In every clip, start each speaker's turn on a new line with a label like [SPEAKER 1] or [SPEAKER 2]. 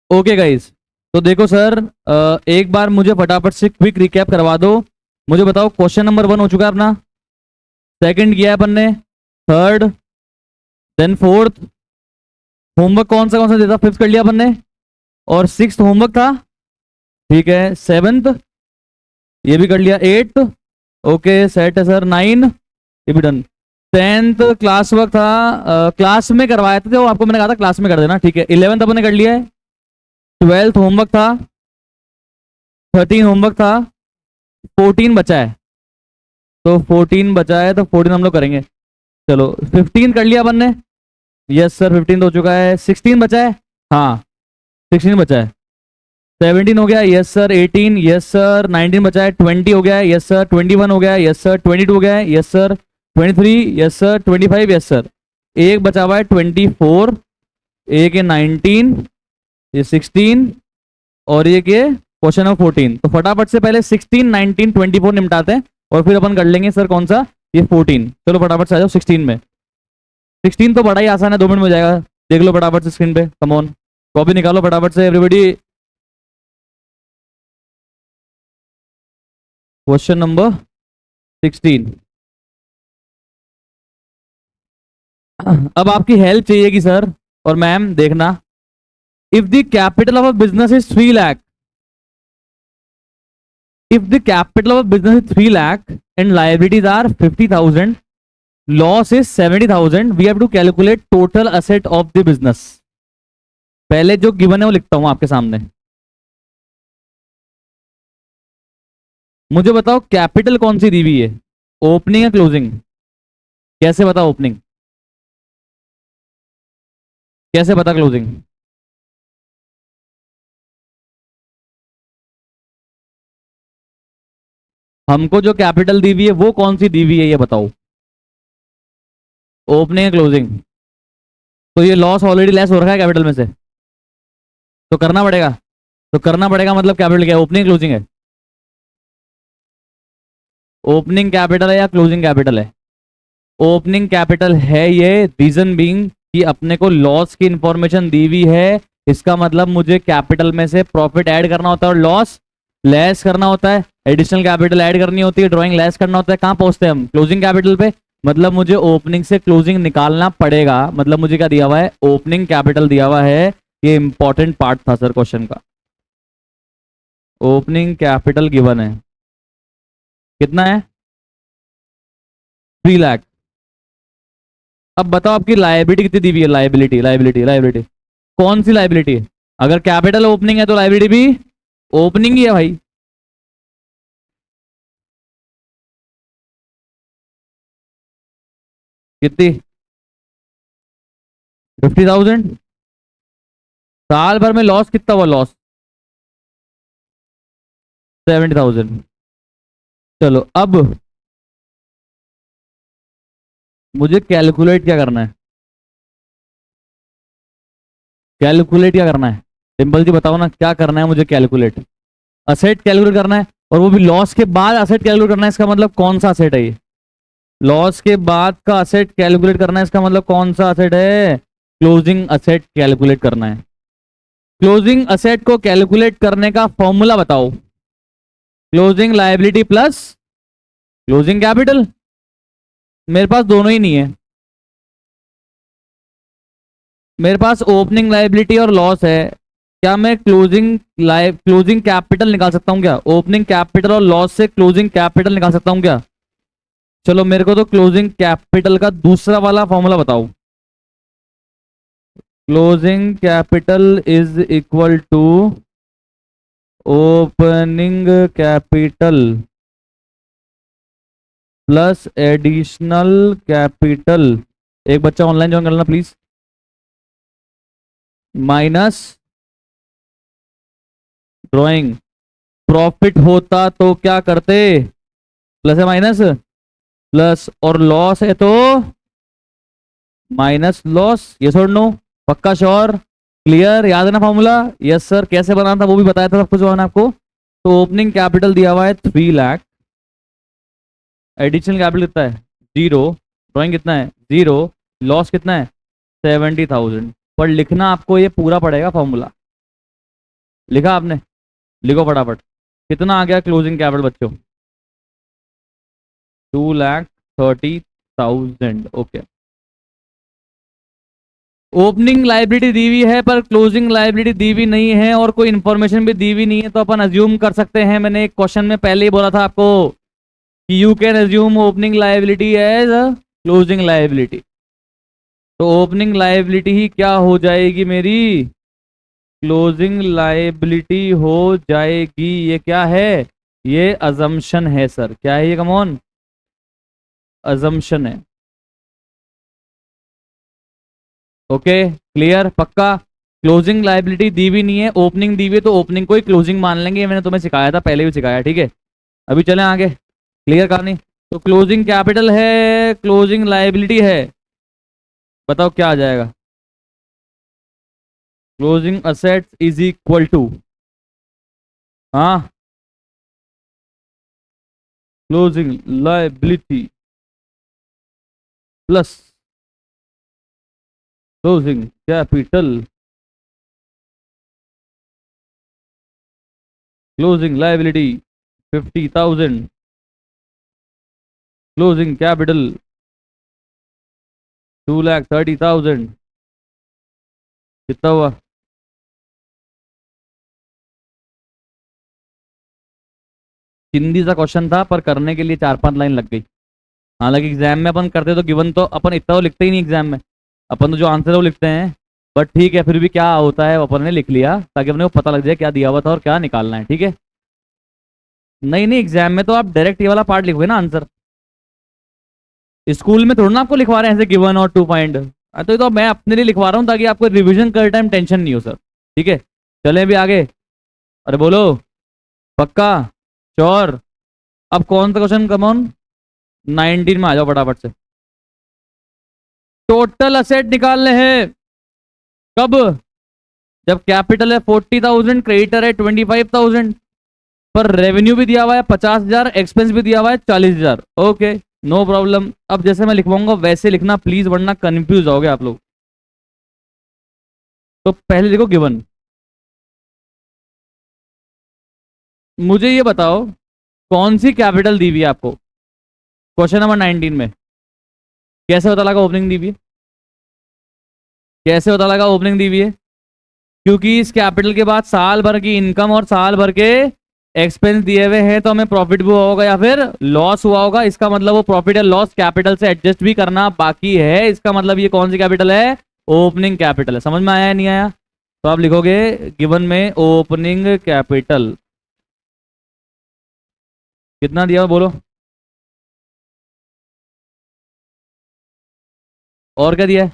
[SPEAKER 1] Okay guys, तो देखो sir, एक बार मुझे फटाफट से क्विक रिकैप करवा दो। मुझे बताओ, क्वेश्चन नंबर 1 हो चुका है अपना, सेकंड किया है अपन ने, थर्ड, देन फोर्थ, होमवर्क कौन सा देता, फिफ्थ कर लिया अपन ने, और सिक्स्थ होमवर्क था। ठीक है, सेवन्थ ये भी कर लिया, एट्थ ओके सेट है सर, नाइन ये भी डन, टेंथ क्लास वर्क था, क्लास में करवाया था, तो आपको मैंने कहा था क्लास में कर देना। ठीक है, इलेवेंथ अपन ने कर लिया है, ट्वेल्थ होमवर्क था, 13 होमवर्क था, 14 बचा है, तो 14 बचा है, तो 14 हम लोग करेंगे। चलो, 15 कर लिया अपन ने, यस सर 15 हो चुका है, 16 बचा है, हाँ 16 बचा है, 17 हो गया, यस सर, 18 यस सर, 19 बचा है, 20 हो गया है, यस सर, 21 हो गया है, यस सर, 22 हो गया है, yes sir, 23 yes sir, 25 yes sir, एक बचा हुआ है 24, एक है 19, ये 16, और ये के क्वेश्चन नंबर 14। तो फटाफट से पहले 16, 19, 24 निपटाते हैं, और फिर अपन कर लेंगे सर कौन सा, ये 14। चलो फटाफट से आ जाओ 16 में। 16 तो बड़ा ही आसान है, 2 मिनट में हो जाएगा, देख लो फटाफट से स्क्रीन पे, कम ऑन, कॉपी निकालो फटाफट से एवरीबॉडी। Question number 16। अब आपकी हेल्प चाहिएगी सर और मैम, देखना, if the capital of a business is 3 lakh, if the capital of a business is 3 lakh and liabilities are 50,000, loss is 70,000, we have to calculate total asset of the business। पहले जो given है वो लिखता हूं आपके सामने। मुझे बताओ कैपिटल कौन सी दी हुई है, ओपनिंग या क्लोजिंग, कैसे बता ओपनिंग, कैसे बता क्लोजिंग। हमको जो कैपिटल दी हुई है वो कौन सी दी हुई है ये बताओ, ओपनिंग या क्लोजिंग। तो ये लॉस ऑलरेडी लेस हो रखा है कैपिटल में से, तो करना पड़ेगा, तो करना पड़ेगा, मतलब कैपिटल क्या है, ओपनिंग क्लोजिंग है, ओपनिंग कैपिटल है या क्लोजिंग कैपिटल है, ओपनिंग कैपिटल है ये, रीजन बीइंग कि अपने को लॉस की इंफॉर्मेशन दी हुई है, इसका मतलब मुझे कैपिटल में से प्रॉफिट ऐड करना होता है और लॉस लेस करना होता है, एडिशनल कैपिटल ऐड करनी होती है, ड्राइंग लेस करना होता है, कहां पहुंचते हैं हम, क्लोजिंग कैपिटल पे। मतलब मुझे ओपनिंग से क्लोजिंग निकालना पड़ेगा, मतलब मुझे क्या दिया हुआ है, ओपनिंग कैपिटल दिया हुआ है, ये इंपॉर्टेंट पार्ट था सर क्वेश्चन का। ओपनिंग कैपिटल गिवन है, कितना है, 3 लाख। अब बताओ आपकी लाइबिलिटी कितनी दी हुई है, लाइबिलिटी लाइबिलिटी लाइबिलिटी कौन सी लाइबिलिटी है, अगर कैपिटल ओपनिंग है तो लाइबिलिटी भी ओपनिंग ही है भाई। कितनी, 50,000। साल भर में लॉस कितना हुआ, लॉस 70,000। चलो अब मुझे कैलकुलेट क्या करना है, कैलकुलेट क्या करना है, सिंपल जी बताओ ना क्या करना है मुझे, कैलकुलेट असेट कैलकुलेट करना है, और वो भी लॉस के बाद असेट कैलकुलेट करना है, इसका मतलब कौन सा असेट है ये, लॉस के बाद का असेट कैलकुलेट करना है, इसका मतलब कौन सा असेट है, क्लोजिंग असेट कैलकुलेट करना है। क्लोजिंग असेट को कैलकुलेट करने का फॉर्मूला बताओ, closing liability plus closing capital. मेरे पास दोनों ही नहीं है, मेरे पास ओपनिंग लायबिलिटी और लॉस है, क्या मैं क्लोजिंग कैपिटल निकाल सकता हूं क्या, ओपनिंग कैपिटल और लॉस से क्लोजिंग कैपिटल निकाल सकता हूं क्या। चलो मेरे को तो क्लोजिंग कैपिटल का दूसरा वाला फॉर्मूला बताओ, closing capital is equal to opening capital plus additional capital, एक बच्चा ऑनलाइन ज्वाइन कर लेना प्लीज, माइनस ड्राइंग, प्रॉफिट होता तो क्या करते, प्लस है माइनस प्लस, और लॉस है तो माइनस लॉस, ये छोड़ नो, पक्का श्योर क्लियर, याद है ना फॉर्मूला, यस सर, कैसे बनाना था वो भी बताया था सब कुछ मैंने आपको। तो ओपनिंग कैपिटल दिया हुआ है 3 लाख, एडिशनल कैपिटल कितना है 0, ड्राइंग कितना है 0, लॉस कितना है 70,000, पर लिखना आपको ये पूरा पड़ेगा फॉर्मूला, लिखा आपने? लिखो फटाफट। कितना आ गया क्लोजिंग कैपिटल बच्चों? 2,30,000। ओके। ओपनिंग लाइबिलिटी दी हुई है पर क्लोजिंग लाइबिलिटी दी हुई नहीं है और कोई इंफॉर्मेशन भी दी हुई नहीं है, तो अपन अज्यूम कर सकते हैं, मैंने एक क्वेश्चन में पहले ही बोला था आपको कि you can assume opening liability as closing liability. तो ओपनिंग लाइबिलिटी ही क्या हो जाएगी मेरी? क्लोजिंग लाइबिलिटी हो जाएगी। ये क्या है? ये अजम्पशन है सर। क्या है ये? कम ऑन, अजम्पशन है। ओके, क्लियर, पक्का? क्लोजिंग लाइबिलिटी दी भी नहीं है, ओपनिंग दी हुई है, तो ओपनिंग को ही क्लोजिंग मान लेंगे। ये मैंने तुम्हें सिखाया था, पहले भी सिखाया, ठीक है। अभी चलें आगे, क्लियर कहानी। तो क्लोजिंग कैपिटल है, क्लोजिंग लाइबिलिटी है, बताओ क्या आ जाएगा? Closing assets is equal to, हाँ, closing liability plus closing capital. Closing liability 50,000, closing capital 2,30,000। कितना हुआ? हिंदी सा क्वेश्चन था पर करने के लिए 4-5 लाइन लग गई। हालांकि एग्जाम में अपन करते तो गिवन तो अपन इतना तो लिखते ही नहीं एग्जाम में, अपन तो जो आंसर है वो लिखते हैं। बट ठीक है, फिर भी क्या होता है वो अपन ने लिख लिया ताकि अपने को पता लग जाए क्या दिया हुआ था और क्या निकालना है, ठीक है। नहीं नहीं, एग्जाम में तो आप डायरेक्ट ये वाला पार्ट लिखोगे ना आंसर। स्कूल में थोड़ा ना आपको लिखवा रहे हैं ऐसे गिवन और टू फाइंड। तो ये तो मैं अपने लिए लिखवा रहा हूँ ताकि आपको रिविजन कर टाइम टेंशन नहीं हो सर, ठीक है। चले भी आगे। अरे बोलो, पक्का? श्योर? अब कौन सा क्वेश्चन? कम ऑन, 19 में आ जाओ फटाफट से। टोटल असेट निकालने हैं। कब? जब कैपिटल है 40,000, क्रेडिटर है 25,000, पर रेवेन्यू भी दिया हुआ है 50,000, एक्सपेंस भी दिया हुआ है 40,000। Okay, no problem. अब जैसे मैं लिखवाऊंगा वैसे लिखना प्लीज, वरना कंफ्यूज होगे आप लोग। तो पहले देखो गिवन। मुझे ये बताओ कौन सी कैपिटल दी हुई है आपको क्वेश्चन नंबर 19 में? कैसे पता लगा ओपनिंग दी हुई है? कैसे पता लगा ओपनिंग दी हुई है? क्योंकि इस कैपिटल के बाद साल भर की इनकम और साल भर के एक्सपेंस दिए हुए हैं, तो हमें प्रॉफिट भी हुआ होगा या फिर लॉस हुआ होगा। इसका मतलब वो प्रॉफिट या लॉस कैपिटल से एडजस्ट भी करना बाकी है। इसका मतलब ये कौन सी कैपिटल है? ओपनिंग कैपिटल है। समझ में आया या नहीं आया? तो आप लिखोगे गिवन में ओपनिंग कैपिटल कितना दिया हुआ, बोलो। और क्या दिया है?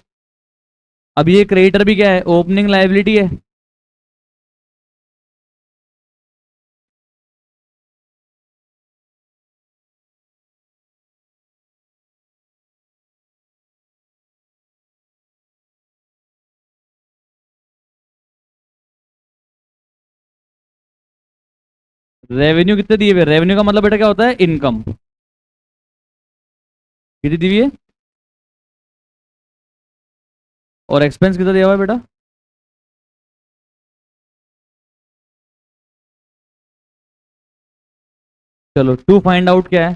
[SPEAKER 1] अब ये क्रेडिटर भी क्या है? ओपनिंग लाइबिलिटी है। रेवेन्यू कितने दिए हुए? रेवेन्यू का मतलब बेटा क्या होता है? इनकम। कितनी दी हुई है? और एक्सपेंस कितना दिया हुआ है बेटा? चलो, टू फाइंड आउट क्या है?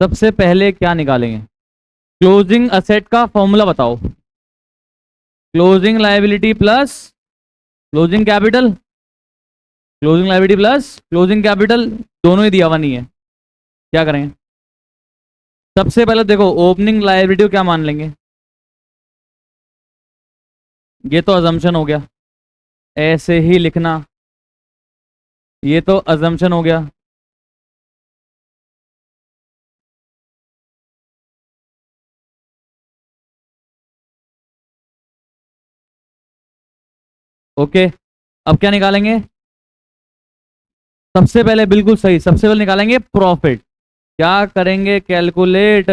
[SPEAKER 1] सबसे पहले क्या निकालेंगे? क्लोजिंग असेट का फॉर्मूला बताओ। Closing liability plus closing capital, closing liability plus closing capital, दोनों ही दिया हुआ नहीं है। क्या करेंगे? सबसे पहले देखो ओपनिंग लाइबिलिटी को क्या मान लेंगे? ये तो अजम्पशन हो गया, ऐसे ही लिखना। ये तो अजम्पशन हो गया। ओके, अब क्या निकालेंगे? सबसे पहले बिल्कुल सही, सबसे पहले निकालेंगे प्रॉफिट। क्या करेंगे? Calculate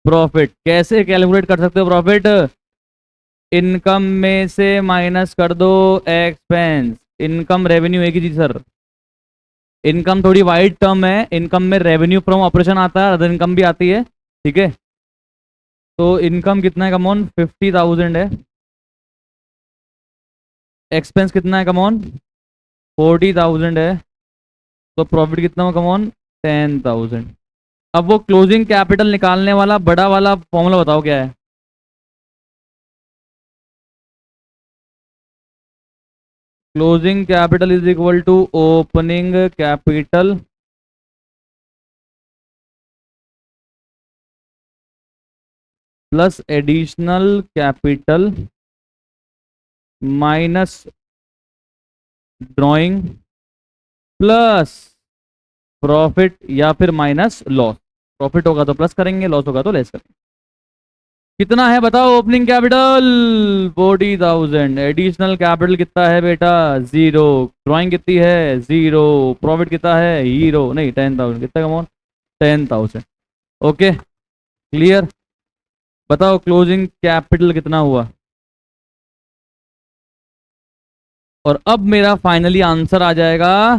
[SPEAKER 1] profit. कैसे कैलकुलेट कर सकते हो प्रॉफिट? इनकम में से माइनस कर दो एक्सपेंस। इनकम रेवेन्यू एक ही चीज सर। इनकम थोड़ी वाइड टर्म है, इनकम में रेवेन्यू फ्रॉम ऑपरेशन आता है, अदर इनकम भी आती है, ठीक है। तो इनकम कितना है कमॉन, 50,000 है। एक्सपेंस कितना है कमॉन, 40,000 है। तो प्रॉफिट कितना हो कमॉन, 10,000। अब वो क्लोजिंग कैपिटल निकालने वाला बड़ा वाला फॉर्मूला बताओ क्या है। Closing capital is equal to opening capital plus additional capital minus drawing plus profit या फिर माइनस लॉस। प्रॉफिट होगा तो प्लस करेंगे, लॉस होगा तो लेस करेंगे। कितना है बताओ ओपनिंग कैपिटल, 40,000। एडिशनल कैपिटल कितना है बेटा, जीरो। ड्राइंग कितनी है, जीरो। प्रॉफिट कितना है, हीरो नहीं, 10,000। कितना कमाउंट, 10,000। Okay, clear. बताओ क्लोजिंग कैपिटल कितना हुआ। और अब मेरा फाइनली आंसर आ जाएगा,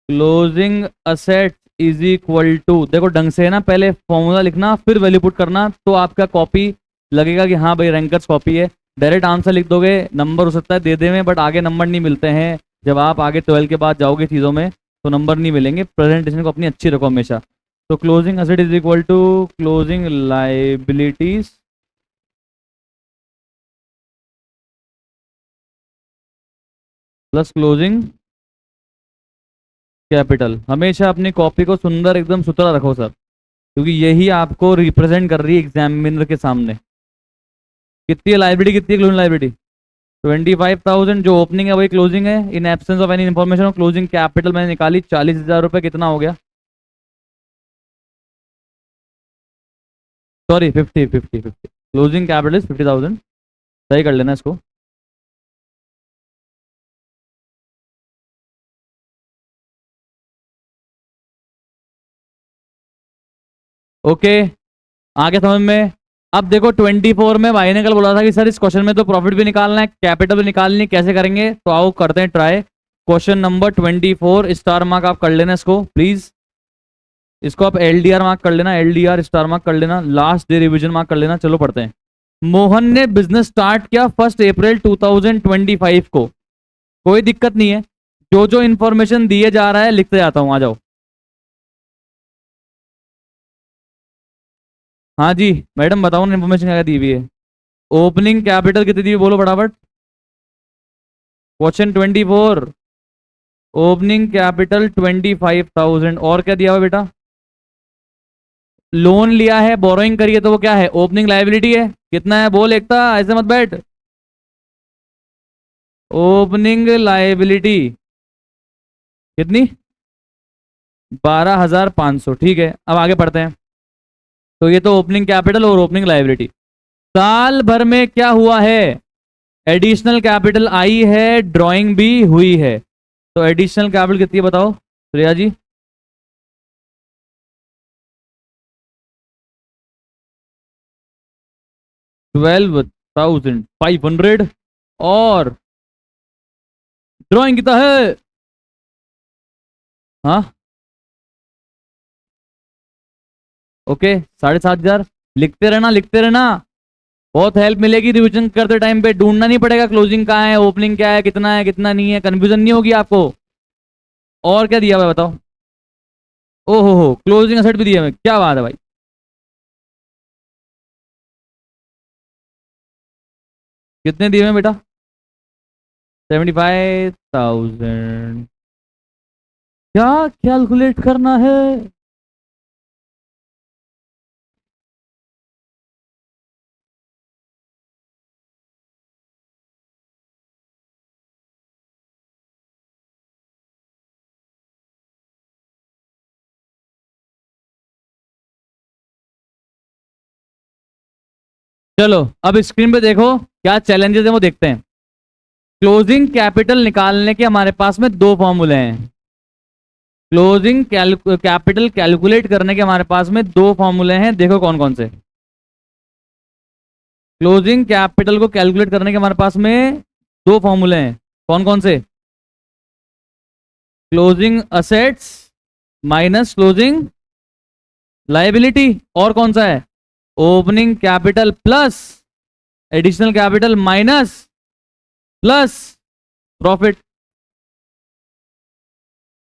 [SPEAKER 1] closing asset is equal to, देखो ढंग से है ना, पहले फॉर्मूला लिखना फिर वैल्यू पुट करना, तो आपका कॉपी लगेगा कि हाँ भाई रैंकर्स कॉपी है। डायरेक्ट आंसर लिख दोगे, नंबर हो सकता है दे देवे, बट आगे नंबर नहीं मिलते हैं। जब आप आगे 12 के बाद जाओगे चीज़ों में तो नंबर नहीं मिलेंगे। प्रेजेंटेशन को अपनी अच्छी रखो हमेशा। तो closing asset is equal to closing liabilities plus closing capital. हमेशा अपनी कॉपी को सुंदर एकदम सुथरा रखो सर, क्योंकि यही आपको रिप्रेजेंट कर रही है एग्जामिनर के सामने। कितनी है लाइब्रेरी, कितनी है क्लोजिंग लाइब्रेरी, 25,000। जो ओपनिंग है वही क्लोजिंग है। In absence of any information of closing capital मैंने निकाली 40,000 रुपये। कितना हो गया, सॉरी 50 क्लोजिंग कैपिटल इज 50,000। सही कर लेना इसको। ओके, आगे समझ में। अब देखो 24 में भाई ने कल बोला था कि सर इस क्वेश्चन में तो प्रॉफिट भी निकालना है, कैपिटल भी निकालनी है, कैसे करेंगे। तो आओ करते हैं try. Question number 24, star mark आप कर लेना इसको प्लीज। इसको आप LDR मार्क कर लेना, LDR स्टार मार्क कर लेना, लास्ट डे रिवीजन मार्क कर लेना। चलो पढ़ते हैं। मोहन ने बिजनेस स्टार्ट किया 1 अप्रैल 2025 को। कोई दिक्कत नहीं है, जो जो इंफॉर्मेशन दिए जा रहा है लिखते जाता हूं, आ जाओ। हाँ जी मैडम बताओ ना, इन्फॉर्मेशन क्या दी हुई है। ओपनिंग कैपिटल कितनी दी हुई बोलो फटाफट। Question 24, opening capital 25,000। और क्या दिया हुआ बेटा, लोन लिया है, बोरोइंग करिए तो वो क्या है, ओपनिंग लाइबिलिटी है। कितना है बोल, एकता ऐसे मत बैठ। ओपनिंग लाइबिलिटी कितनी, 12,500। ठीक है, अब आगे पढ़ते हैं। तो ये तो ओपनिंग कैपिटल और ओपनिंग लाइबिलिटी। साल भर में क्या हुआ है, एडिशनल कैपिटल आई है, ड्राइंग भी हुई है। तो एडिशनल कैपिटल कितनी है बताओ प्रिया जी। 12,500। और ड्राइंग कितना है, हाँ ओके 7,500। लिखते रहना लिखते रहना, बहुत हेल्प मिलेगी रिवीजन करते टाइम पे। ढूंढना नहीं पड़ेगा क्लोजिंग कहाँ है, ओपनिंग क्या है कितना नहीं है, कंफ्यूजन नहीं होगी आपको। और क्या दिया हुआ है बताओ। ओहो हो, क्लोजिंग असेट भी दिया है, क्या बात है भाई। कितने दिए हैं बेटा, 75,000। क्या कैलकुलेट करना है, चलो अब स्क्रीन पे देखो क्या चैलेंजेस है वो देखते हैं। क्लोजिंग कैपिटल निकालने के हमारे पास में दो फॉर्मूले हैं। क्लोजिंग कैपिटल कैलकुलेट करने के हमारे पास में दो फॉर्मूले हैं, देखो कौन कौन से। क्लोजिंग कैपिटल को कैलकुलेट करने के हमारे पास में दो फॉर्मूले हैं, कौन कौन से। Closing assets minus closing liability, और कौन सा है, opening capital plus additional capital minus plus profit,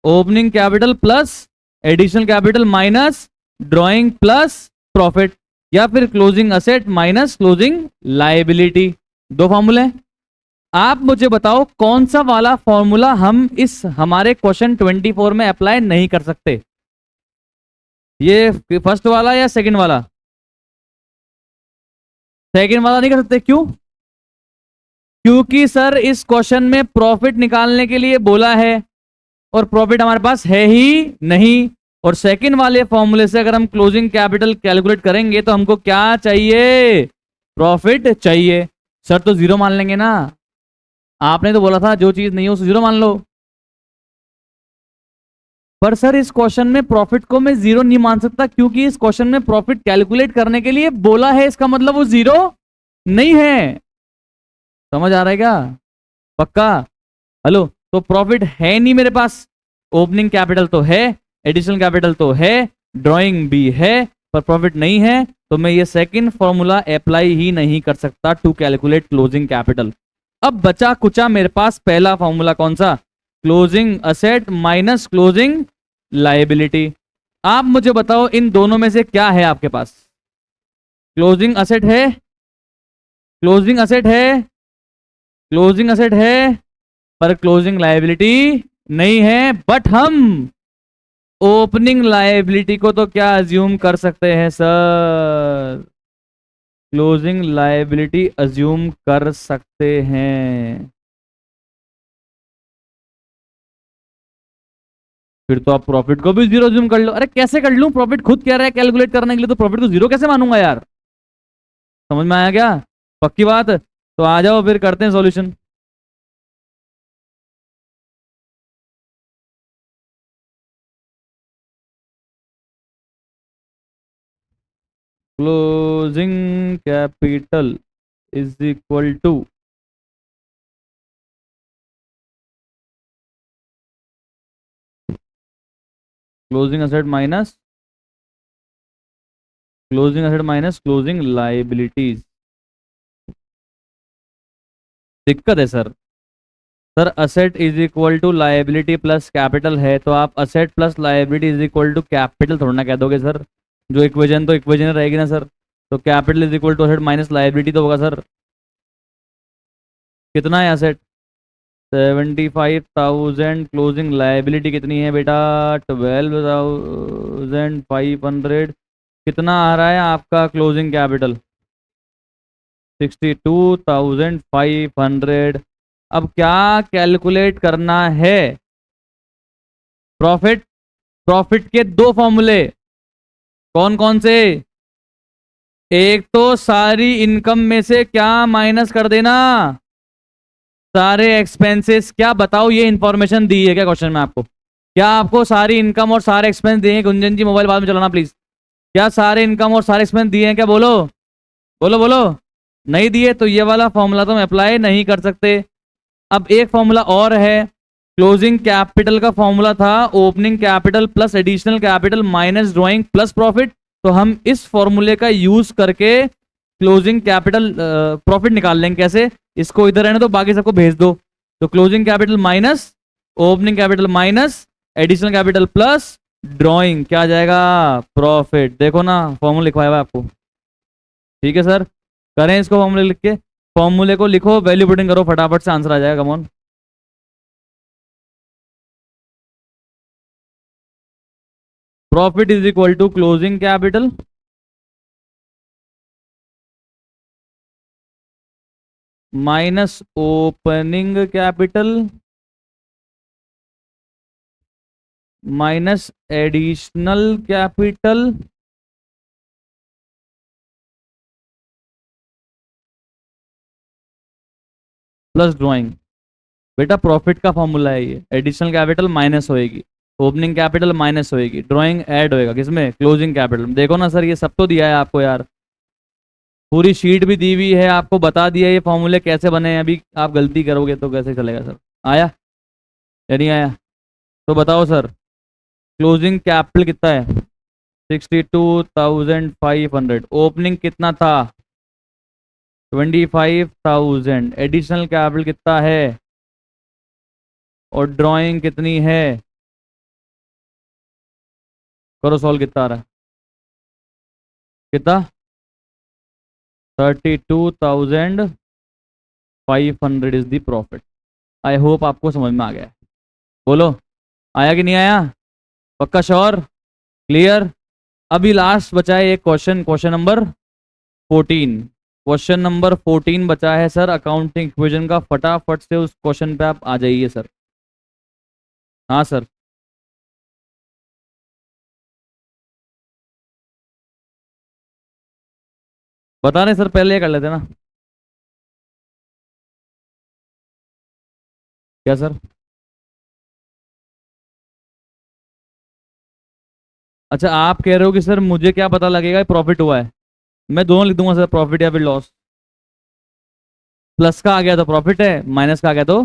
[SPEAKER 1] opening capital plus additional capital minus drawing plus profit, या फिर closing asset minus closing liability. दो फॉर्मूले। आप मुझे बताओ कौन सा वाला फॉर्मूला हम इस हमारे क्वेश्चन 24 में अप्लाई नहीं कर सकते, ये फर्स्ट वाला या सेकंड वाला? सेकंड वाला नहीं कर सकते, क्यों? क्योंकि सर इस क्वेश्चन में प्रॉफिट निकालने के लिए बोला है और प्रॉफिट हमारे पास है ही नहीं, और सेकंड वाले फॉर्मूले से अगर हम क्लोजिंग कैपिटल कैलकुलेट करेंगे तो हमको क्या चाहिए, प्रॉफिट चाहिए। सर तो जीरो मान लेंगे ना, आपने तो बोला था जो चीज नहीं है उसे जीरो मान लो। पर सर इस क्वेश्चन में प्रॉफिट को मैं जीरो नहीं मान सकता, क्योंकि इस क्वेश्चन में प्रॉफिट कैलकुलेट करने के लिए बोला है, इसका मतलब वो जीरो नहीं है। समझ आ रहा है क्या? पक्का? हेलो, तो प्रॉफिट है नहीं मेरे पास, ओपनिंग कैपिटल तो है, एडिशनल कैपिटल तो है, ड्राइंग भी है, पर प्रॉफिट नहीं है, तो मैं ये सेकंड फॉर्मूला अप्लाई ही नहीं कर सकता टू कैलकुलेट क्लोजिंग कैपिटल। अब बचा कुचा मेरे पास पहला फॉर्मूला, कौन सा, closing asset minus closing liability. आप मुझे बताओ इन दोनों में से क्या है आपके पास? क्लोजिंग असेट है, क्लोजिंग असेट है, क्लोजिंग असेट है, पर क्लोजिंग लायबिलिटी नहीं है। बट हम ओपनिंग लायबिलिटी को तो क्या अज्यूम कर सकते हैं सर, क्लोजिंग लायबिलिटी अज्यूम कर सकते हैं। फिर तो आप प्रॉफिट को भी जीरो अज्यूम कर लो। अरे कैसे कर लूं, प्रॉफिट खुद कह रहा है कैलकुलेट करने के लिए, तो प्रॉफिट को जीरो कैसे मानूंगा यार? समझ में आया क्या? पक्की बात? तो आ जाओ फिर करते हैं solution. Closing capital is equal to closing asset minus closing liabilities. दिक्कत है sir. Sir asset is equal to liability plus capital है, तो आप asset plus liability is equal to capital थोड़ा ना कह दोगे सर, जो इक्वेशन तो इक्वेशन रहेगी ना सर। तो capital is equal to asset minus liability तो होगा सर। कितना है असेट? 75,000। क्लोजिंग लाइबिलिटी कितनी है बेटा? 12,500। कितना आ रहा है आपका क्लोजिंग कैपिटल? 62,500। अब क्या कैलकुलेट करना है? प्रॉफिट। प्रॉफिट के दो फॉर्मूले, कौन कौन से? एक तो सारी इनकम में से क्या माइनस कर देना, सारे एक्सपेंसेस। क्या बताओ ये इंफॉर्मेशन दी है क्या क्वेश्चन में आपको? क्या आपको सारी इनकम और सारे एक्सपेंस दिए हैं? गुंजन जी मोबाइल बाद में चलाना प्लीज। क्या सारे इनकम और सारे एक्सपेंस दिए हैं क्या? बोलो बोलो बोलो। नहीं दिए तो ये वाला फॉर्मूला तो हम अप्लाई नहीं कर सकते। अब एक फॉर्मूला और है, क्लोजिंग कैपिटल का फॉर्मूला था opening capital plus additional capital minus drawing plus profit. तो हम इस फॉर्मूले का यूज करके क्लोजिंग कैपिटल प्रॉफिट निकाल लेंगे। कैसे? इसको इधर रहने दो, बाकी सबको भेज दो। तो closing capital minus opening capital minus additional capital plus drawing, क्या आ जाएगा? प्रॉफिट। देखो ना फॉर्मूला लिखवाया हुआ है आपको। ठीक है सर, करें इसको फॉर्मूले लिख के। फॉर्मूले को लिखो, वैल्यू पुटिंग करो, फटाफट से आंसर आ जाएगा। Come on. Profit is equal to closing capital minus opening capital minus additional capital plus drawing. बेटा प्रॉफिट का फॉर्मूला है ये, एडिशनल कैपिटल माइनस होएगी, ओपनिंग कैपिटल माइनस होएगी, ड्राइंग ऐड होएगा किसमें? Closing capital. देखो ना सर, ये सब तो दिया है आपको यार, पूरी शीट भी दी हुई है, आपको बता दिया ये फॉर्मूले कैसे बने हैं। अभी आप गलती करोगे तो कैसे चलेगा सर? आया या नहीं आया? तो बताओ सर, क्लोजिंग कैपिटल कितना है? 62,500। ओपनिंग कितना था? 25,000। एडिशनल कैपिटल कितना है? और ड्राइंग कितनी है? करो सॉल्व, कितना आ रहा है? कितना? 32,500 is the profit. I hope आपको समझ में आ गया है। बोलो, आया कि नहीं आया? पक्का श्योर? क्लियर? अभी लास्ट बचा है एक question, question number 14। Question number 14 बचा है सर अकाउंटिंग इक्वेशन का। फटाफट से उस क्वेश्चन पे आप आ जाइए सर। हाँ सर। बता रहे सर, पहले ये कर लेते ना। क्या सर? अच्छा, आप कह रहे हो कि सर मुझे क्या पता लगेगा प्रॉफिट हुआ है? मैं दोनों लिख दूंगा सर, प्रॉफिट या फिर लॉस। प्लस का आ गया तो प्रॉफिट है, माइनस का आ गया तो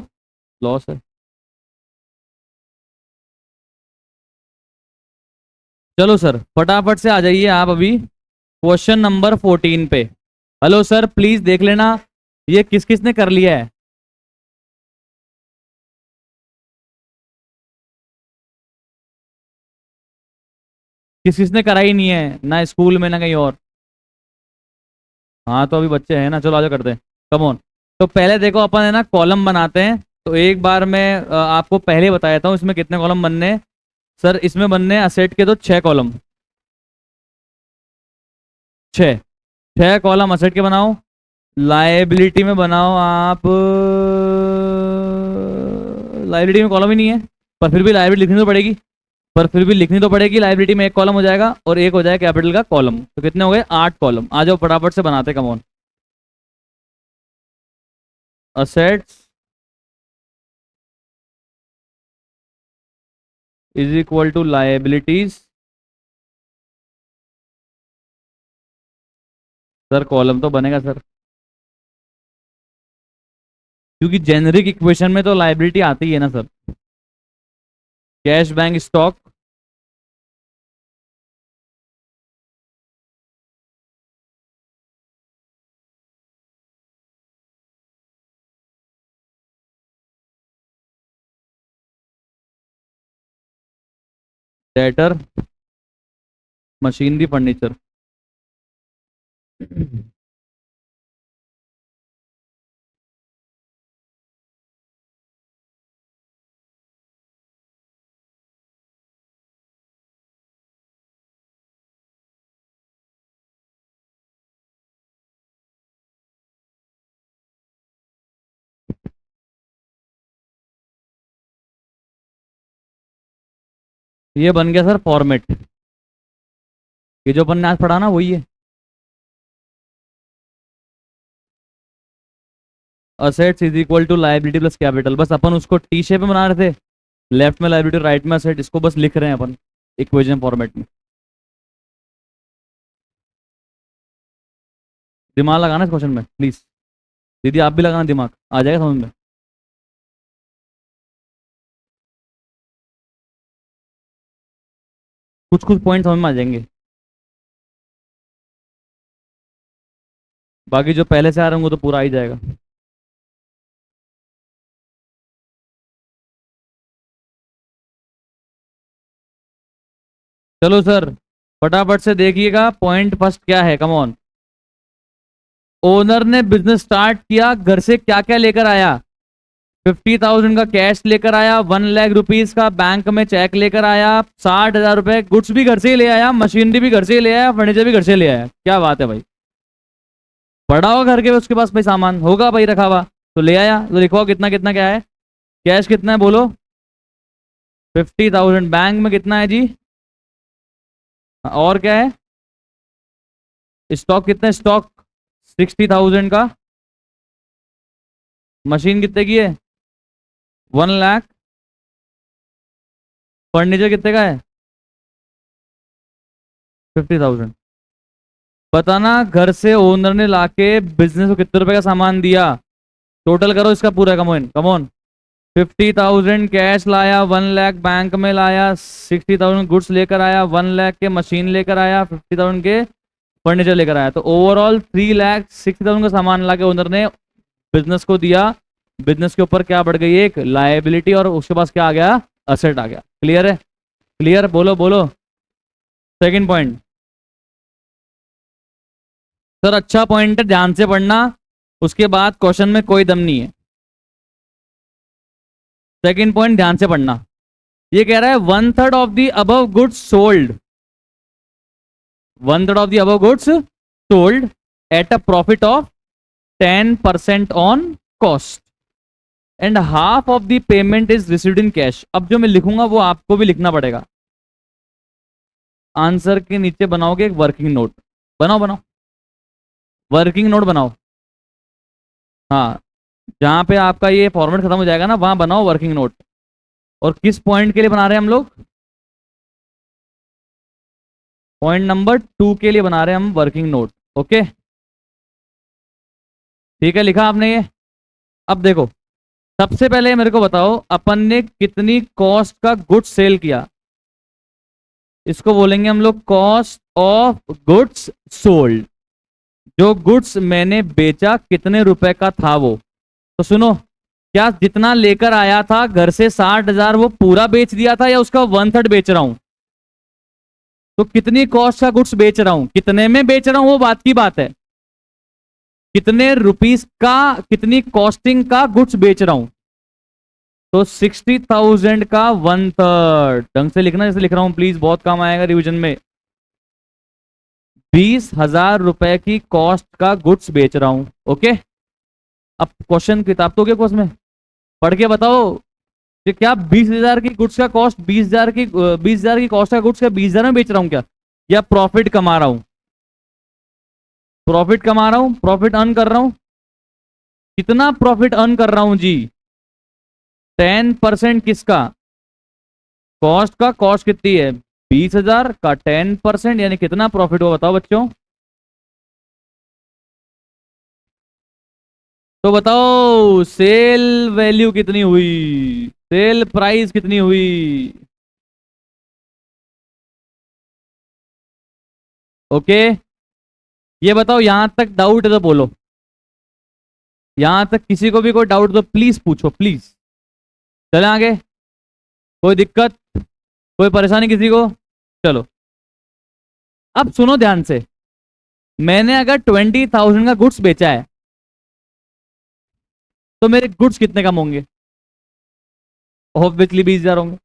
[SPEAKER 1] लॉस है। चलो सर, फटाफट से आ जाइए आप अभी क्वेश्चन नंबर 14 पे। हेलो सर, प्लीज देख लेना ये किस किस ने कर लिया है। किस किस ने करा ही नहीं है, ना स्कूल में ना कहीं और। हाँ तो अभी बच्चे हैं ना, चलो आजा करते हैं। Come on. तो पहले देखो, अपन है ना कॉलम बनाते हैं। तो एक बार मैं आपको पहले बता देता हूँ इसमें कितने कॉलम बनने हैं। सर इसमें बनने हैं असेट के तो 6 कॉलम। 6। 6 कॉलम असेट के बनाओ। लाइबिलिटी में बनाओ आप, लाइबिलिटी में कॉलम ही नहीं है। पर फिर भी लाइबिलिटी लिखनी तो पड़ेगी। लाइबिलिटी में एक कॉलम हो जाएगा और एक हो जाएगा कैपिटल का कॉलम। तो कितने हो गए? 8 कॉलम। आ जाओ फटाफट से बनाते, come on. Assets is equal to liabilities. Sir column तो बनेगा सर, क्योंकि जेनरिक इक्वेशन में तो लाइबिलिटी आती है ना sir. Cash bank stock, debtor, machinery, furniture. ये बन गया सर फॉर्मेट। ये जो अपन ने आज पढ़ा ना वही है। Assets is equal to liability plus capital. बस अपन उसको टी शेप में बना रहे थे, लेफ्ट में लाइबिलिटी राइट में असेट। इसको बस लिख रहे हैं अपन इक्वेशन फॉर्मेट में। दिमाग लगाना इस क्वेश्चन में प्लीज। दीदी आप भी लगाना दिमाग, आ जाएगा समझ में। कुछ कुछ पॉइंट समझ में आ जाएंगे, बाकी जो पहले से आ रहे होंगे तो पूरा आ ही जाएगा। चलो सर, फटाफट से देखिएगा पॉइंट फर्स्ट क्या है, कम ऑन। ओनर ने बिजनेस स्टार्ट किया, घर से क्या क्या लेकर आया? 50,000 का कैश लेकर आया, 1 लाख रुपीज का बैंक में चेक लेकर आया, 60,000 रुपए गुड्स भी घर से ही ले आया, मशीनरी भी घर से ही ले आया, फर्नीचर भी घर से ले आया। क्या बात है भाई, पड़ा होगा घर के उसके पास भाई, सामान होगा भाई रखा हुआ, तो ले आया। तो लिखवाओ कितना कितना क्या है। कैश कितना है बोलो? 50,000। बैंक में कितना है जी? और क्या है? स्टॉक कितना है? स्टॉक 60,000 का। मशीन कितने की है? 1 लाख। फर्नीचर कितने का है? 50,000। बताना घर से ओनर ने लाके बिजनेस को कितने रुपए का सामान दिया। टोटल करो इसका पूरा, कमोन कमोन। 50,000 कैश लाया, 1 लाख बैंक में लाया, 60,000 गुड्स लेकर आया, 1 लाख के मशीन लेकर आया, 50,000 के फर्नीचर लेकर आया। तो ओवरऑल 3,60,000 का सामान लाके ओनर ने बिजनेस को दिया। बिजनेस के ऊपर क्या बढ़ गई, एक लायबिलिटी, और उसके पास क्या आ गया, असेट आ गया। क्लियर है? क्लियर? बोलो बोलो। सेकंड पॉइंट सर, अच्छा पॉइंट है, ध्यान से पढ़ना, उसके बाद क्वेश्चन में कोई दम नहीं है। सेकंड पॉइंट ध्यान से पढ़ना। ये कह रहा है 1/3 of the above goods sold, 1/3 of the above goods sold at a profit of 10% on cost and half of the payment is received in cash. अब जो मैं लिखूंगा वो आपको भी लिखना पड़ेगा। आंसर के नीचे बनाओगे एक वर्किंग नोट, बनाओ बनाओ, वर्किंग नोट बनाओ। हाँ, जहां पे आपका ये फॉर्मेट खत्म हो जाएगा ना, वहां बनाओ वर्किंग नोट। और किस पॉइंट के लिए बना रहे हैं हम लोग? पॉइंट नंबर 2 के लिए बना रहे हैं हम वर्किंग नोट। ओके, ठीक है, लिखा आपने ये? अब देखो, सबसे पहले मेरे को बताओ, अपन ने कितनी कॉस्ट का गुड्स सेल किया? इसको बोलेंगे हम लोग कॉस्ट ऑफ गुड्स सोल्ड। जो गुड्स मैंने बेचा कितने रुपए का था वो। तो सुनो, क्या जितना लेकर आया था घर से 60,000 वो पूरा बेच दिया था, या उसका 1/3 बेच रहा हूं? तो कितनी कॉस्ट का गुड्स बेच रहा हूं, कितने में बेच रहा हूं, वो बात की बात है। कितने रुपीस का, कितनी कॉस्टिंग का गुड्स बेच रहा हूं। तो 60,000 का 1/3, ढंग से लिखना जैसे लिख रहा हूं प्लीज, बहुत काम आएगा रिवीजन में। 20,000 रुपए की कॉस्ट का गुड्स बेच रहा हूं। ओके, अब क्वेश्चन किताब तो क्या क्वेश्चन में पढ़ के बताओ कि क्या 20,000 की गुड्स का कॉस्ट 20,000 की कॉस्ट का गुड्स का 20,000 में बेच रहा हूं क्या, या प्रॉफिट कमा रहा हूं? प्रॉफिट कमा रहा हूं, प्रॉफिट अर्न कर रहा हूं। कितना प्रॉफिट अर्न कर रहा हूं जी? 10% किसका? कॉस्ट का। कॉस्ट कितनी है? 20,000 का 10% यानी कितना प्रॉफिट हुआ बताओ बच्चों? तो बताओ सेल वैल्यू कितनी हुई, सेल प्राइस कितनी हुई? ओके, ये बताओ, यहां तक डाउट है तो बोलो। यहां तक किसी को भी कोई डाउट तो प्लीज पूछो, प्लीज। चले आगे, कोई दिक्कत, कोई परेशानी किसी को? चलो, अब सुनो ध्यान से। मैंने अगर 20,000 का गुड्स बेचा है तो मेरे गुड्स कितने कम होंगे? ऑब्वियसली 20,000 होंगे।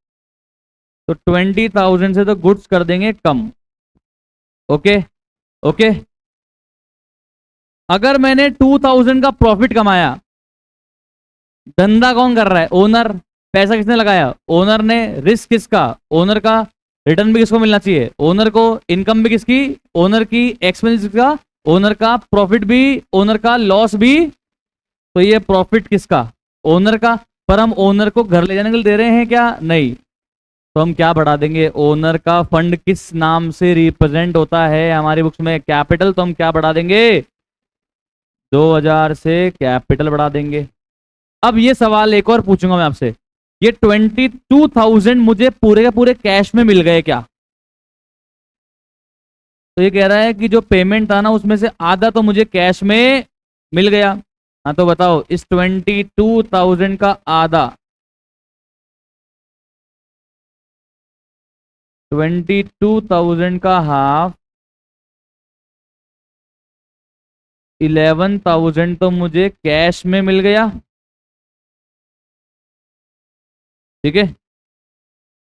[SPEAKER 1] तो 20,000 से तो गुड्स कर देंगे कम। Okay, okay. अगर मैंने 2,000 का प्रॉफिट कमाया, धंधा कौन कर रहा है? ओनर। पैसा किसने लगाया? ओनर ने। रिस्क किसका? ओनर का। रिटर्न भी किसको मिलना चाहिए? ओनर को। इनकम भी किसकी? ओनर की। एक्सपेंस किसका? ओनर का। प्रॉफिट भी ओनर का, लॉस भी। तो ये प्रॉफिट किसका? ओनर का। पर हम ओनर को घर ले जाने के लिए दे रहे हैं क्या? नहीं। तो हम क्या बढ़ा देंगे? ओनर का फंड किस नाम से रिप्रेजेंट होता है हमारी बुक्स में? कैपिटल। तो हम क्या बढ़ा देंगे? 2,000 से कैपिटल बढ़ा देंगे। अब ये सवाल एक और पूछूंगा मैं आपसे, ये 22,000 मुझे पूरे के पूरे कैश में मिल गए क्या? तो ये कह रहा है कि जो पेमेंट था ना उसमें से आधा तो मुझे कैश में मिल गया। हाँ, तो बताओ इस 22,000 का आधा, 22,000 का हाफ, 11,000 तो मुझे कैश में मिल गया। ठीक है,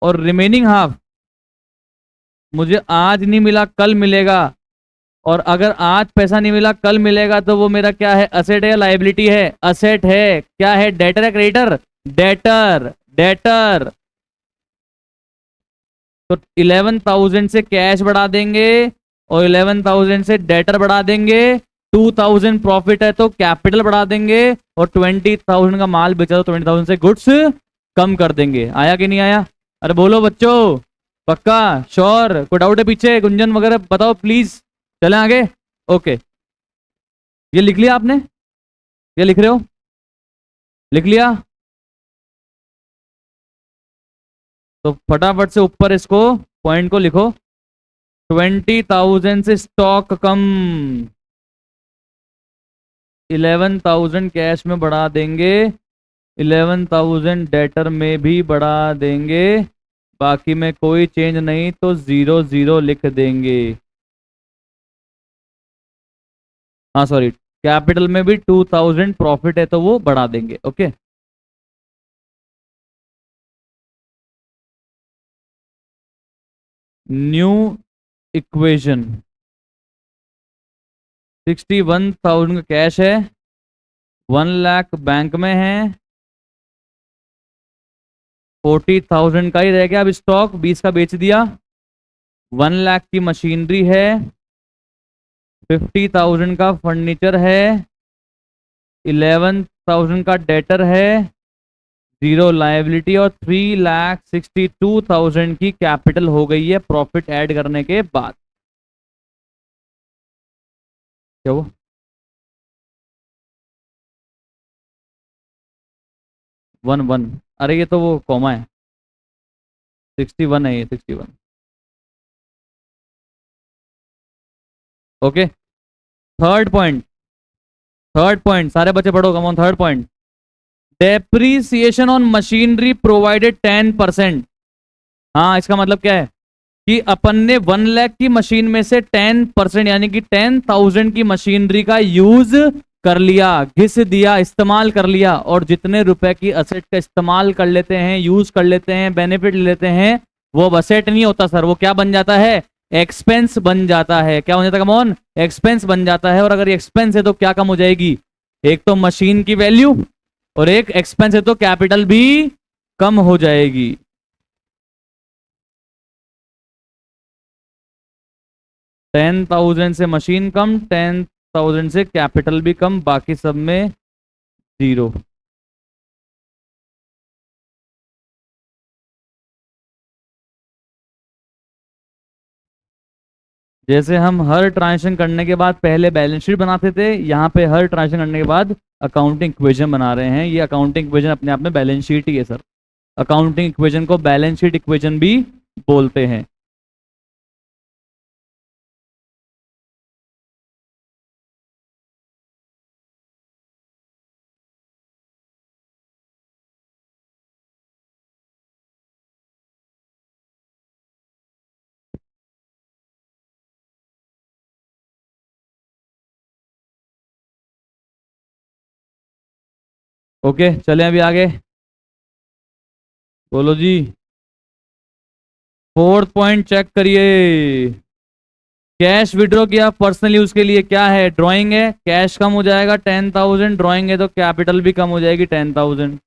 [SPEAKER 1] और रिमेनिंग हाफ मुझे आज नहीं मिला, कल मिलेगा। और अगर आज पैसा नहीं मिला, कल मिलेगा, तो वो मेरा क्या है? असेट है या लाइबिलिटी है? असेट है। क्या है? डेटर है क्रेडिटर? Debtor, debtor. तो 11,000 से कैश बढ़ा देंगे और 11,000 से डेटर बढ़ा देंगे। 2,000 प्रॉफिट है तो कैपिटल बढ़ा देंगे, और 20,000 का माल बेचा तो 20,000 से गुड्स कम कर देंगे। आया कि नहीं आया? अरे बोलो बच्चों, पक्का? श्योर? कोई डाउट है पीछे? गुंजन वगैरह बताओ प्लीज। चलें आगे। ओके, ये लिख लिया आपने? ये लिख रहे हो? लिख लिया? तो फटाफट से ऊपर इसको पॉइंट को लिखो। 20,000 से स्टॉक कम, 11,000 कैश में बढ़ा देंगे, 11,000 डेटर में भी बढ़ा देंगे, बाकी में कोई चेंज नहीं तो 0 लिख देंगे। हाँ सॉरी, कैपिटल में भी 2,000 प्रॉफिट है तो वो बढ़ा देंगे। Okay, new equation. 61,000 का कैश है, 1 लाख बैंक में है, 40,000 का ही रह गया अब स्टॉक, 20 का बेच दिया। 1 लाख की मशीनरी है, 50,000 का फर्नीचर है, 11,000 का डेटर है, 0 लायबिलिटी, और 3,62,000 की कैपिटल हो गई है प्रॉफिट ऐड करने के बाद। क्या वो 1 1, अरे ये तो वो कॉमा है, 61 है ये, 61। Okay, third point, third point सारे बच्चे पढ़ो, come on, third point. Depreciation on machinery provided 10%। हाँ, इसका मतलब क्या है कि अपन ने 1 लाख की मशीन में से 10% यानी कि 10,000 की मशीनरी का यूज कर लिया, घिस दिया, इस्तेमाल कर लिया, और जितने रुपए की असेट का इस्तेमाल कर लेते हैं, यूज कर लेते हैं, बेनिफिट ले लेते हैं, वो अब असेट नहीं होता सर, वो क्या बन जाता है, एक्सपेंस बन जाता है। क्या बन जाता है कमॉन, एक्सपेंस बन जाता है। और अगर एक्सपेंस है तो क्या कम हो जाएगी, एक तो मशीन की वैल्यू, और एक एक्सपेंस है तो कैपिटल भी कम हो जाएगी। $10,000 से मशीन कम, 10,000 से कैपिटल भी कम, बाकी सब में 0। जैसे हम हर ट्रांजेक्शन करने के बाद पहले बैलेंस शीट बनाते थे, यहाँ पे हर ट्रांजेक्शन करने के बाद अकाउंटिंग इक्वेशन बना रहे हैं। ये अकाउंटिंग इक्वेशन अपने आप में बैलेंस शीट ही है सर। अकाउंटिंग इक्वेशन को बैलेंस शीट इक्वेशन भी बोलते हैं। ओके, चलें अभी आगे, बोलो जी। फोर्थ पॉइंट चेक करिए, कैश विड्रॉ किया पर्सनल यूज के लिए, क्या है, ड्राइंग है, कैश कम हो जाएगा 10,000, ड्राइंग है तो कैपिटल भी कम हो जाएगी 10,000।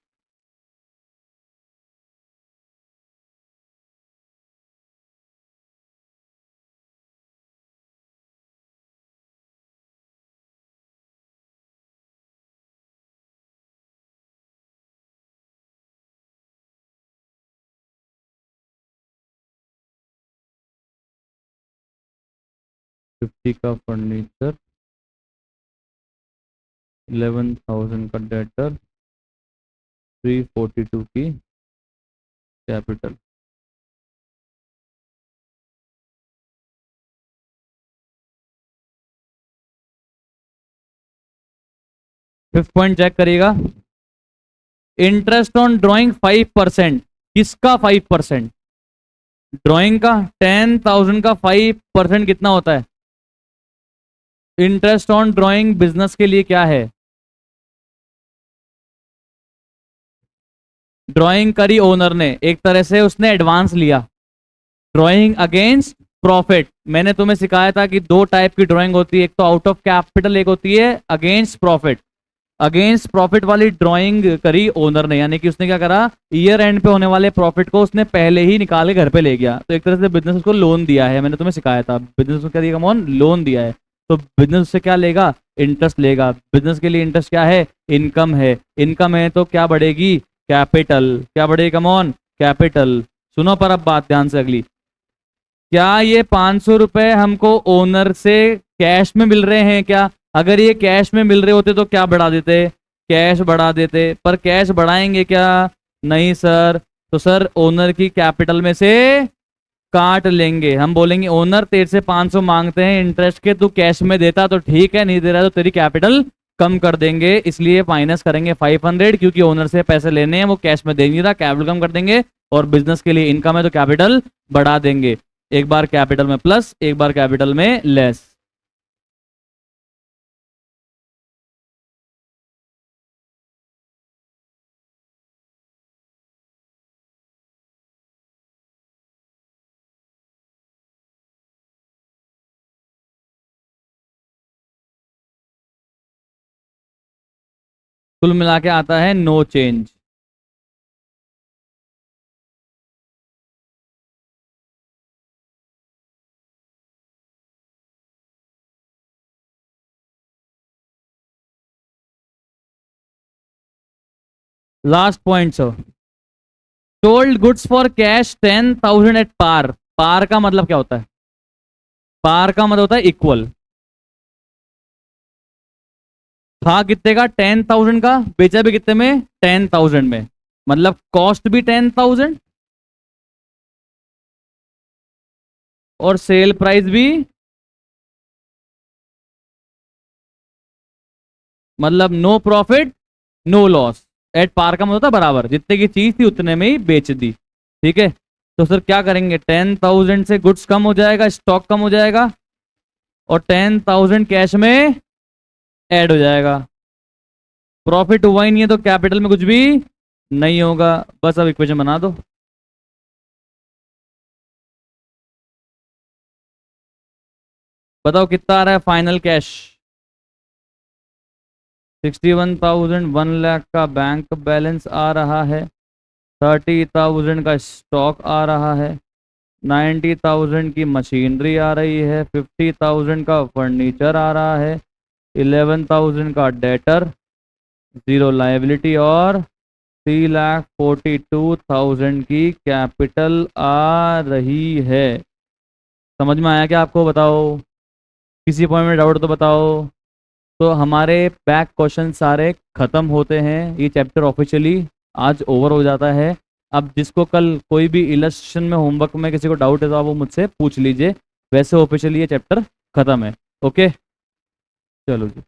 [SPEAKER 1] फिफ्टी का फर्नीचर, 11,000 का डेटर, 342 की कैपिटल। फिफ्थ पॉइंट चेक करिएगा, इंटरेस्ट ऑन ड्राइंग 5%। किसका 5%, ड्राइंग का। 10,000 का 5% कितना होता है, इंटरेस्ट ऑन ड्राइंग बिजनेस के लिए क्या है, ड्राइंग करी ओनर ने, एक तरह से उसने एडवांस लिया, ड्राइंग अगेंस्ट प्रॉफिट। मैंने तुम्हें सिखाया था कि दो टाइप की ड्राइंग होती है, एक तो आउट ऑफ कैपिटल, एक होती है अगेंस्ट प्रॉफिट। अगेंस्ट प्रॉफिट वाली ड्राइंग करी ओनर ने, यानी कि उसने क्या करा, ईयर एंड पे होने वाले प्रॉफिट को उसने पहले ही निकाल के घर पे ले गया, तो एक तरह से बिजनेस उसको लोन दिया है। मैंने तुम्हें सिखाया था बिजनेस को क्या दिया, कमॉन, लोन दिया है। तो बिजनेस उससे क्या लेगा, इंटरेस्ट लेगा। बिजनेस के लिए इंटरेस्ट क्या है, इनकम है। इनकम है तो क्या बढ़ेगी, कैपिटल। क्या बढ़ेगी कमॉन, कैपिटल। सुनो पर अब बात ध्यान से अगली, क्या ये 500 रुपए हमको ओनर से कैश में मिल रहे हैं क्या, अगर ये कैश में मिल रहे होते तो क्या बढ़ा देते, कैश बढ़ा देते, पर कैश बढ़ाएंगे क्या, नहीं सर, तो सर ओनर की कैपिटल में से काट लेंगे। हम बोलेंगे ओनर तेरे से 500 मांगते हैं इंटरेस्ट के, तू कैश में देता तो ठीक है, नहीं दे रहा तो तेरी कैपिटल कम कर देंगे, इसलिए माइनस करेंगे 500, क्योंकि ओनर से पैसे लेने हैं, वो कैश में दे नहीं रहा, कैपिटल कम कर देंगे। और बिजनेस के लिए इनकम है तो कैपिटल बढ़ा देंगे। एक बार कैपिटल में प्लस, एक बार कैपिटल में लेस। कुल मिला के आता है no change. Last point sir, sold goods for cash 10,000 at par. Par का मतलब क्या होता है? पार का मतलब होता है इक्वल। था कितने का? 10,000 का, बेचा भी कितने में? 10,000 में, मतलब कॉस्ट भी 10,000 और सेल प्राइस भी, मतलब no profit no loss. At par का मतलब होता है बराबर, जितने की चीज थी उतने में ही बेच दी। ठीक है, तो सर क्या करेंगे, 10,000 से गुड्स कम हो जाएगा, स्टॉक कम हो जाएगा, और 10,000 कैश में ऐड हो जाएगा। प्रॉफिट हुआ ही नहीं है तो कैपिटल में कुछ भी नहीं होगा। बस अब इक्वेशन बना दो। बताओ कितना आ रहा है फाइनल कैश? 61,000, 1 लाख का बैंक बैलेंस आ रहा है, 30,000 का स्टॉक आ रहा है, 90,000 की मशीनरी आ रही है, 50,000 का फर्नीचर आ रहा है, 11,000 का डेटर, जीरो लाइबिलिटी, और 3,42,000 की कैपिटल आ रही है। समझ में आया क्या आपको? बताओ, किसी पॉइंट में डाउट तो बताओ। तो हमारे बैक क्वेश्चन सारे खत्म होते हैं, ये चैप्टर ऑफिशियली आज ओवर हो जाता है। अब जिसको कल कोई भी इलस्ट्रेशन में होमवर्क में किसी को डाउट है तो आप वो मुझसे पूछ लीजिए, वैसे ऑफिशियली ये चैप्टर खत्म है। ओके, चलो जी।